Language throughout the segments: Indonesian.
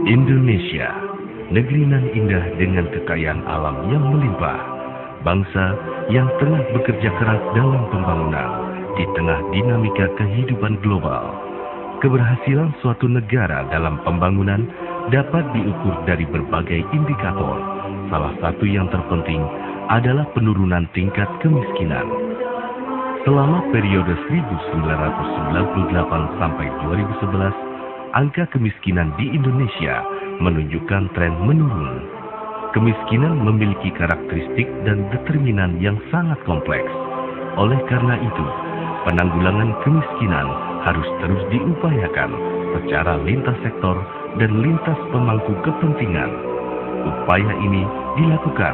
Indonesia, negeri nan indah dengan kekayaan alam yang melimpah, bangsa yang tengah bekerja keras dalam pembangunan di tengah dinamika kehidupan global. Keberhasilan suatu negara dalam pembangunan dapat diukur dari berbagai indikator. Salah satu yang terpenting adalah penurunan tingkat kemiskinan. Selama periode 1998 sampai 2011, angka kemiskinan di Indonesia menunjukkan tren menurun. Kemiskinan memiliki karakteristik dan determinan yang sangat kompleks. Oleh karena itu, penanggulangan kemiskinan harus terus diupayakan secara lintas sektor dan lintas pemangku kepentingan. Upaya ini dilakukan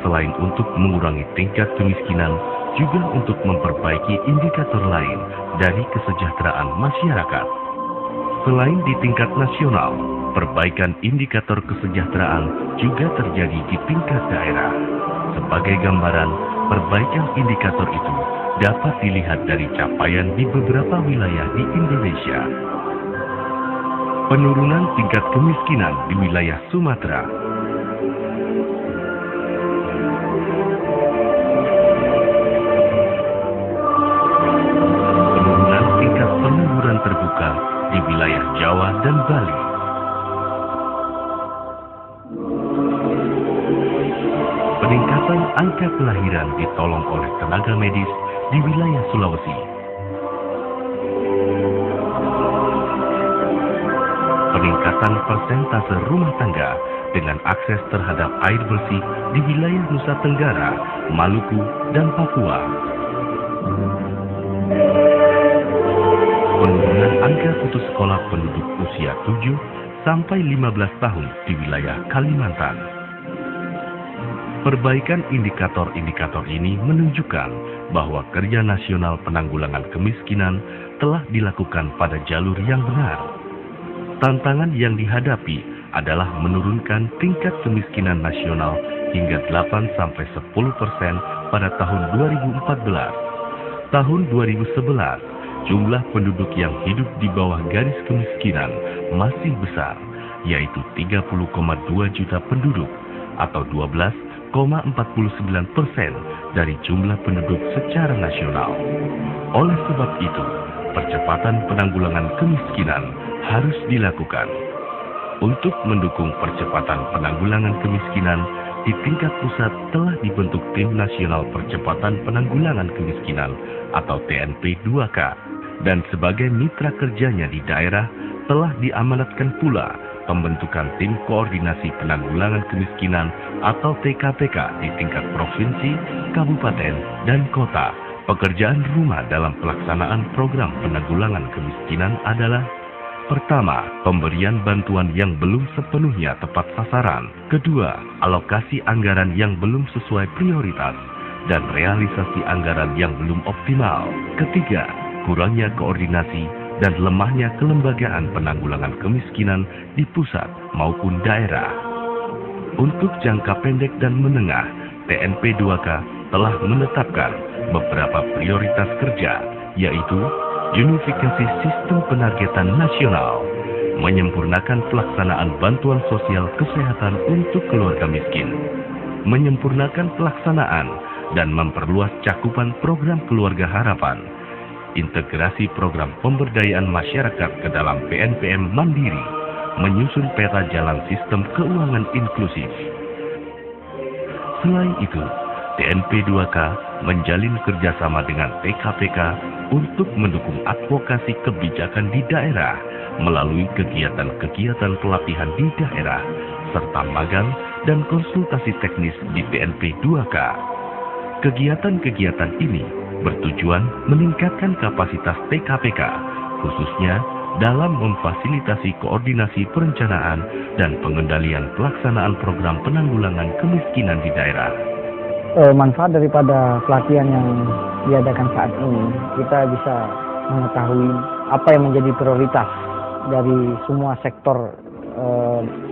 selain untuk mengurangi tingkat kemiskinan, juga untuk memperbaiki indikator lain dari kesejahteraan masyarakat. Selain di tingkat nasional, perbaikan indikator kesejahteraan juga terjadi di tingkat daerah. Sebagai gambaran, perbaikan indikator itu dapat dilihat dari capaian di beberapa wilayah di Indonesia. Penurunan tingkat kemiskinan di wilayah Sumatera. Penurunan tingkat pengangguran terbuka di wilayah Jawa dan Bali. Peningkatan angka kelahiran ditolong oleh tenaga medis di wilayah Sulawesi. Peningkatan persentase rumah tangga dengan akses terhadap air bersih di wilayah Nusa Tenggara, Maluku, dan Papua. Penurunan angka putus sekolah penduduk usia 7 sampai 15 tahun di wilayah Kalimantan. Perbaikan indikator-indikator ini menunjukkan bahwa kerja nasional penanggulangan kemiskinan telah dilakukan pada jalur yang benar. Tantangan yang dihadapi adalah menurunkan tingkat kemiskinan nasional hingga 8-10% pada tahun 2014. Tahun 2011, jumlah penduduk yang hidup di bawah garis kemiskinan masih besar, yaitu 30,2 juta penduduk atau 12,49% dari jumlah penduduk secara nasional. Oleh sebab itu, percepatan penanggulangan kemiskinan harus dilakukan. Untuk mendukung percepatan penanggulangan kemiskinan, di tingkat pusat telah dibentuk Tim Nasional Percepatan Penanggulangan Kemiskinan atau TNP 2K, dan sebagai mitra kerjanya di daerah telah diamanatkan pula pembentukan Tim Koordinasi Penanggulangan Kemiskinan atau TKPK di tingkat provinsi, kabupaten, dan kota. Pekerjaan rumah dalam pelaksanaan program penanggulangan kemiskinan adalah: pertama, pemberian bantuan yang belum sepenuhnya tepat sasaran. Kedua, alokasi anggaran yang belum sesuai prioritas dan realisasi anggaran yang belum optimal. Ketiga, kurangnya koordinasi dan lemahnya kelembagaan penanggulangan kemiskinan di pusat maupun daerah. Untuk jangka pendek dan menengah, TNP 2K telah menetapkan beberapa prioritas kerja, yaitu unifikasi sistem penargetan nasional, menyempurnakan pelaksanaan bantuan sosial kesehatan untuk keluarga miskin, menyempurnakan pelaksanaan dan memperluas cakupan program keluarga harapan, integrasi program pemberdayaan masyarakat ke dalam PNPM mandiri, menyusun peta jalan sistem keuangan inklusif. Selain itu, TNP 2K menjalin kerjasama dengan TKPK untuk mendukung advokasi kebijakan di daerah melalui kegiatan-kegiatan pelatihan di daerah, serta magang dan konsultasi teknis di TNP 2K. Kegiatan-kegiatan ini bertujuan meningkatkan kapasitas TKPK, khususnya dalam memfasilitasi koordinasi perencanaan dan pengendalian pelaksanaan program penanggulangan kemiskinan di daerah. Manfaat daripada pelatihan yang diadakan saat ini, kita bisa mengetahui apa yang menjadi prioritas dari semua sektor.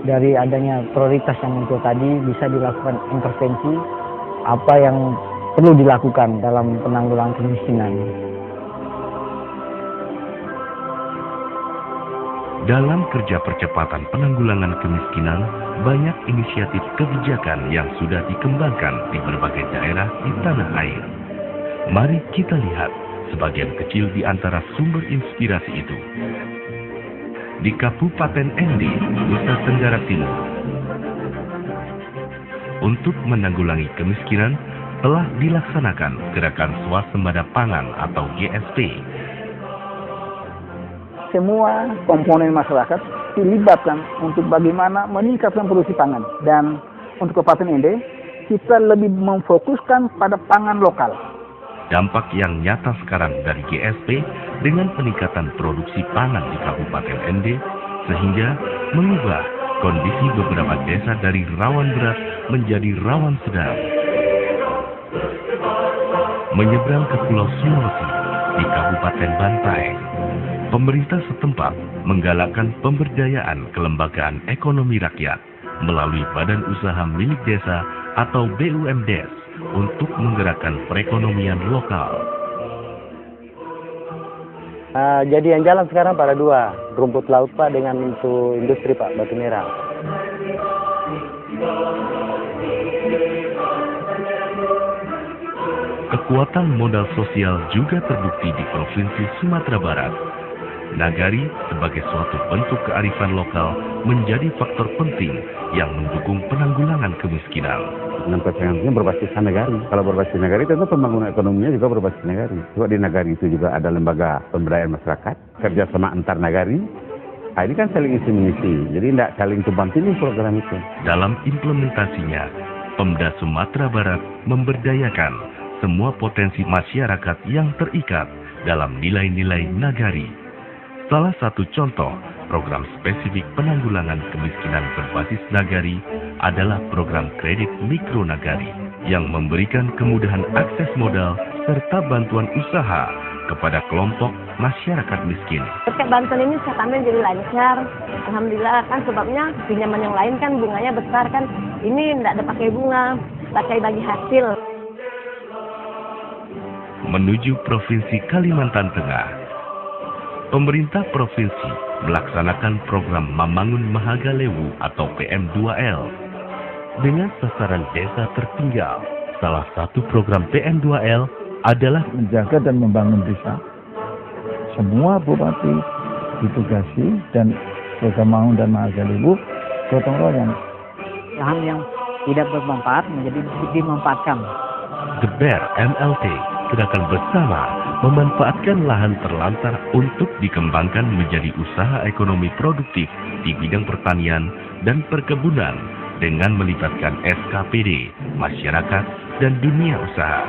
Dari adanya prioritas yang muncul tadi, bisa dilakukan intervensi apa yang perlu dilakukan dalam penanggulangan kemiskinan. Dalam kerja percepatan penanggulangan kemiskinan, banyak inisiatif kebijakan yang sudah dikembangkan di berbagai daerah di tanah air. Mari kita lihat sebagian kecil di antara sumber inspirasi itu. Di Kabupaten Ende, Nusa Tenggara Timur, untuk menanggulangi kemiskinan, telah dilaksanakan gerakan swasembada pangan atau GSP. Semua komponen masyarakat dilibatkan untuk bagaimana meningkatkan produksi pangan. Dan untuk Kabupaten Ende, kita lebih memfokuskan pada pangan lokal. Dampak yang nyata sekarang dari GSP dengan peningkatan produksi pangan di Kabupaten Ende, sehingga mengubah kondisi beberapa desa dari rawan berat menjadi rawan sedang. Menyeberang ke Pulau Sulawesi di Kabupaten Bantaeng, pemerintah setempat menggalakkan pemberdayaan kelembagaan ekonomi rakyat melalui Badan Usaha Milik Desa atau BUMDes untuk menggerakkan perekonomian lokal. Jadi yang jalan sekarang pada dua, rumput laut Pak dengan untuk industri Pak, batu merah. Kekuatan modal sosial juga terbukti di Provinsi Sumatera Barat. Nagari sebagai suatu bentuk kearifan lokal menjadi faktor penting yang mendukung penanggulangan kemiskinan. Dan persaingannya berbasis nagari. Kalau berbasis nagari tentu pembangunan ekonominya juga berbasis nagari. Juga di nagari itu juga ada lembaga pemberdayaan masyarakat, kerjasama antar nagari. Nah, ini kan saling isi mengisi, jadi tidak saling tumpang tindih program itu. Dalam implementasinya, Pemda Sumatera Barat memberdayakan semua potensi masyarakat yang terikat dalam nilai-nilai nagari. Salah satu contoh program spesifik penanggulangan kemiskinan berbasis nagari adalah program kredit mikro nagari yang memberikan kemudahan akses modal serta bantuan usaha kepada kelompok masyarakat miskin. Terkait bantuan ini saya ambil jadi lancar. Alhamdulillah kan sebabnya pinjaman yang lain kan bunganya besar kan. Ini tidak ada pakai bunga, pakai bagi hasil. Menuju Provinsi Kalimantan Tengah, pemerintah provinsi melaksanakan program Membangun Mahagalewu atau PM2L dengan sasaran desa tertinggal. Salah satu program PM2L adalah menjaga dan membangun desa. Semua bupati ditugasi dan program Membangun dan Mahagalewu gotong royong. Lahan yang tidak bermanfaat menjadi dimanfaatkan. The Bear MLT gerakan bersama memanfaatkan lahan terlantar untuk dikembangkan menjadi usaha ekonomi produktif di bidang pertanian dan perkebunan dengan melibatkan SKPD, masyarakat, dan dunia usaha.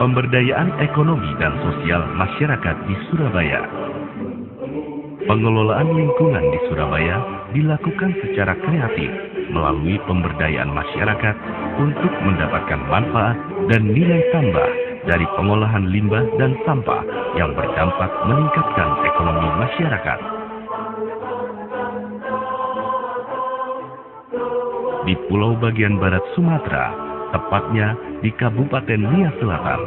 Pemberdayaan ekonomi dan sosial masyarakat di Surabaya. Pengelolaan lingkungan di Surabaya dilakukan secara kreatif melalui pemberdayaan masyarakat untuk mendapatkan manfaat dan nilai tambah dari pengolahan limbah dan sampah yang berdampak meningkatkan ekonomi masyarakat. Di pulau bagian barat Sumatera, tepatnya di Kabupaten Nia Selatan,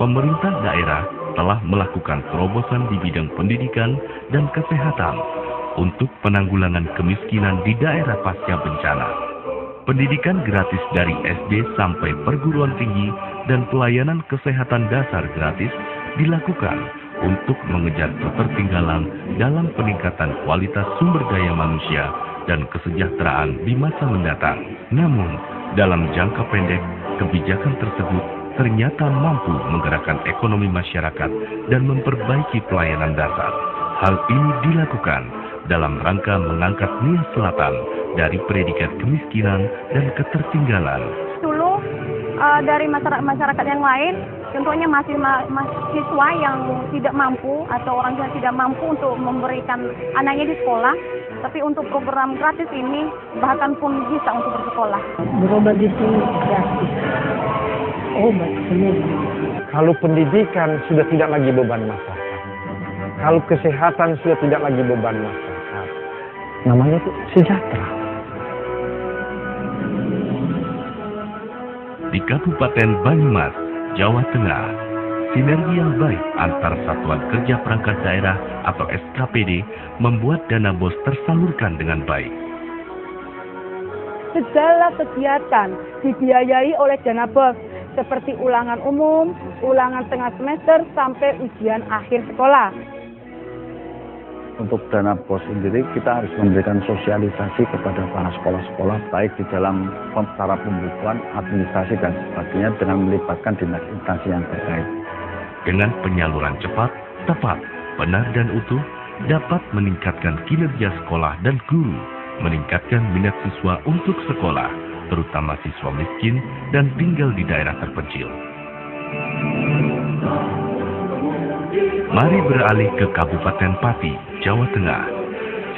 pemerintah daerah telah melakukan terobosan di bidang pendidikan dan kesehatan untuk penanggulangan kemiskinan di daerah pasca bencana. Pendidikan gratis dari SD sampai perguruan tinggi dan pelayanan kesehatan dasar gratis dilakukan untuk mengejar ketertinggalan dalam peningkatan kualitas sumber daya manusia dan kesejahteraan di masa mendatang. Namun, dalam jangka pendek, kebijakan tersebut ternyata mampu menggerakkan ekonomi masyarakat dan memperbaiki pelayanan dasar. Hal ini dilakukan dalam rangka mengangkat Nia Selatan dari predikat kemiskinan dan ketertinggalan. Dulu dari masyarakat yang lain, contohnya mahasiswa yang tidak mampu atau orang yang tidak mampu untuk memberikan anaknya di sekolah, tapi untuk program gratis ini bahkan pun bisa untuk bersekolah. Berobat itu gratis. Obat semua. Kalau pendidikan sudah tidak lagi beban masyarakat, kalau kesehatan sudah tidak lagi beban masyarakat, namanya itu sejahtera. Di Kabupaten Banyumas, Jawa Tengah, Sinergi yang baik antar Satuan Kerja Perangkat Daerah atau SKPD membuat dana BOS tersalurkan dengan baik. Segala kegiatan dibiayai oleh dana BOS, seperti ulangan umum, ulangan tengah semester, sampai ujian akhir sekolah. Untuk dana BOS sendiri kita harus memberikan sosialisasi kepada para sekolah-sekolah baik di dalam cara pembukuan, administrasi dan sebagainya dengan melibatkan dinas instansi yang terkait. Dengan penyaluran cepat, tepat, benar dan utuh dapat meningkatkan kinerja sekolah dan guru, meningkatkan minat siswa untuk sekolah, terutama siswa miskin dan tinggal di daerah terpencil. Mari beralih ke Kabupaten Pati, Jawa Tengah.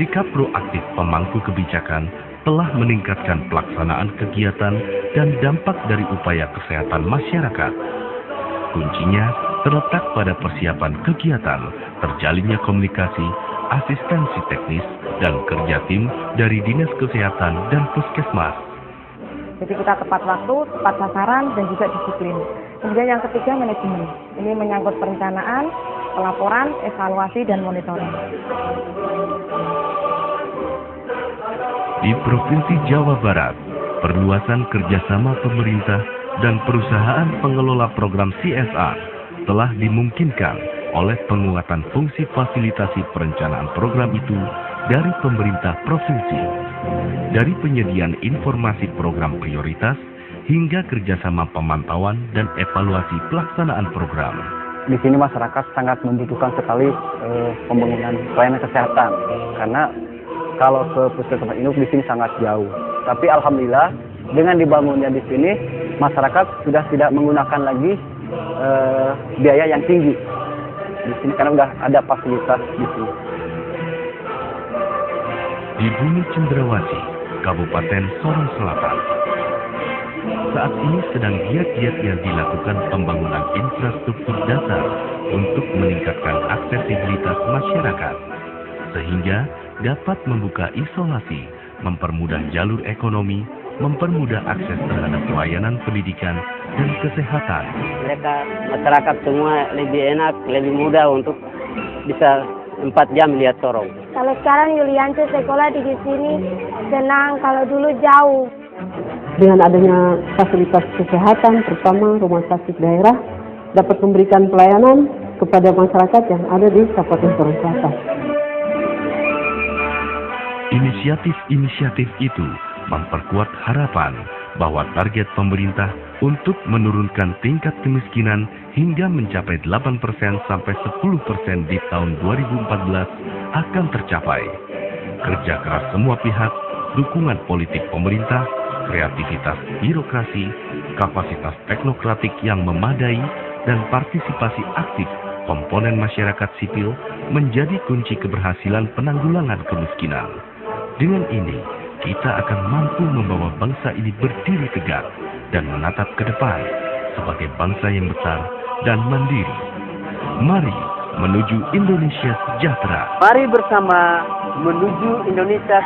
Sikap proaktif pemangku kebijakan telah meningkatkan pelaksanaan kegiatan dan dampak dari upaya kesehatan masyarakat. Kuncinya terletak pada persiapan kegiatan, terjalinnya komunikasi, asistensi teknis, dan kerja tim dari Dinas Kesehatan dan Puskesmas. Jadi kita tepat waktu, tepat sasaran, dan juga disiplin. Kemudian yang ketiga, manajemen. Ini menyangkut perencanaan, pelaporan, evaluasi, dan monitoring. Di Provinsi Jawa Barat, perluasan kerjasama pemerintah dan perusahaan pengelola program CSR telah dimungkinkan oleh penguatan fungsi fasilitasi perencanaan program itu dari pemerintah provinsi, dari penyediaan informasi program prioritas hingga kerjasama pemantauan dan evaluasi pelaksanaan program. Di sini masyarakat sangat membutuhkan sekali pembangunan pelayanan kesehatan, karena kalau ke puskesmas induk di sini sangat jauh. Tapi alhamdulillah dengan dibangunnya di sini, masyarakat sudah tidak menggunakan lagi biaya yang tinggi di sini karena sudah ada fasilitas di sini. Di Bumi Cendrawasih, Kabupaten Sorong Selatan, saat ini sedang giat-giatnya dilakukan pembangunan infrastruktur dasar untuk meningkatkan aksesibilitas masyarakat, sehingga dapat membuka isolasi, mempermudah jalur ekonomi, mempermudah akses terhadap pelayanan pendidikan dan kesehatan. Mereka, masyarakat semua lebih enak, lebih mudah untuk bisa 4 jam lihat Sorong. Kalau sekarang Yulianto sekolah di sini senang, kalau dulu jauh. Dengan adanya fasilitas kesehatan, terutama rumah sakit daerah, dapat memberikan pelayanan kepada masyarakat yang ada di Kabupaten Sorong Selatan. Inisiatif-inisiatif itu memperkuat harapan bahwa target pemerintah untuk menurunkan tingkat kemiskinan hingga mencapai 8% sampai 10% di tahun 2014 akan tercapai. Kerja keras semua pihak, dukungan politik pemerintah, kreativitas birokrasi, kapasitas teknokratik yang memadai, dan partisipasi aktif komponen masyarakat sipil menjadi kunci keberhasilan penanggulangan kemiskinan. Dengan ini, kita akan mampu membawa bangsa ini berdiri tegak dan menatap ke depan sebagai bangsa yang besar dan mandiri. Mari menuju Indonesia sejahtera. Mari bersama menuju Indonesia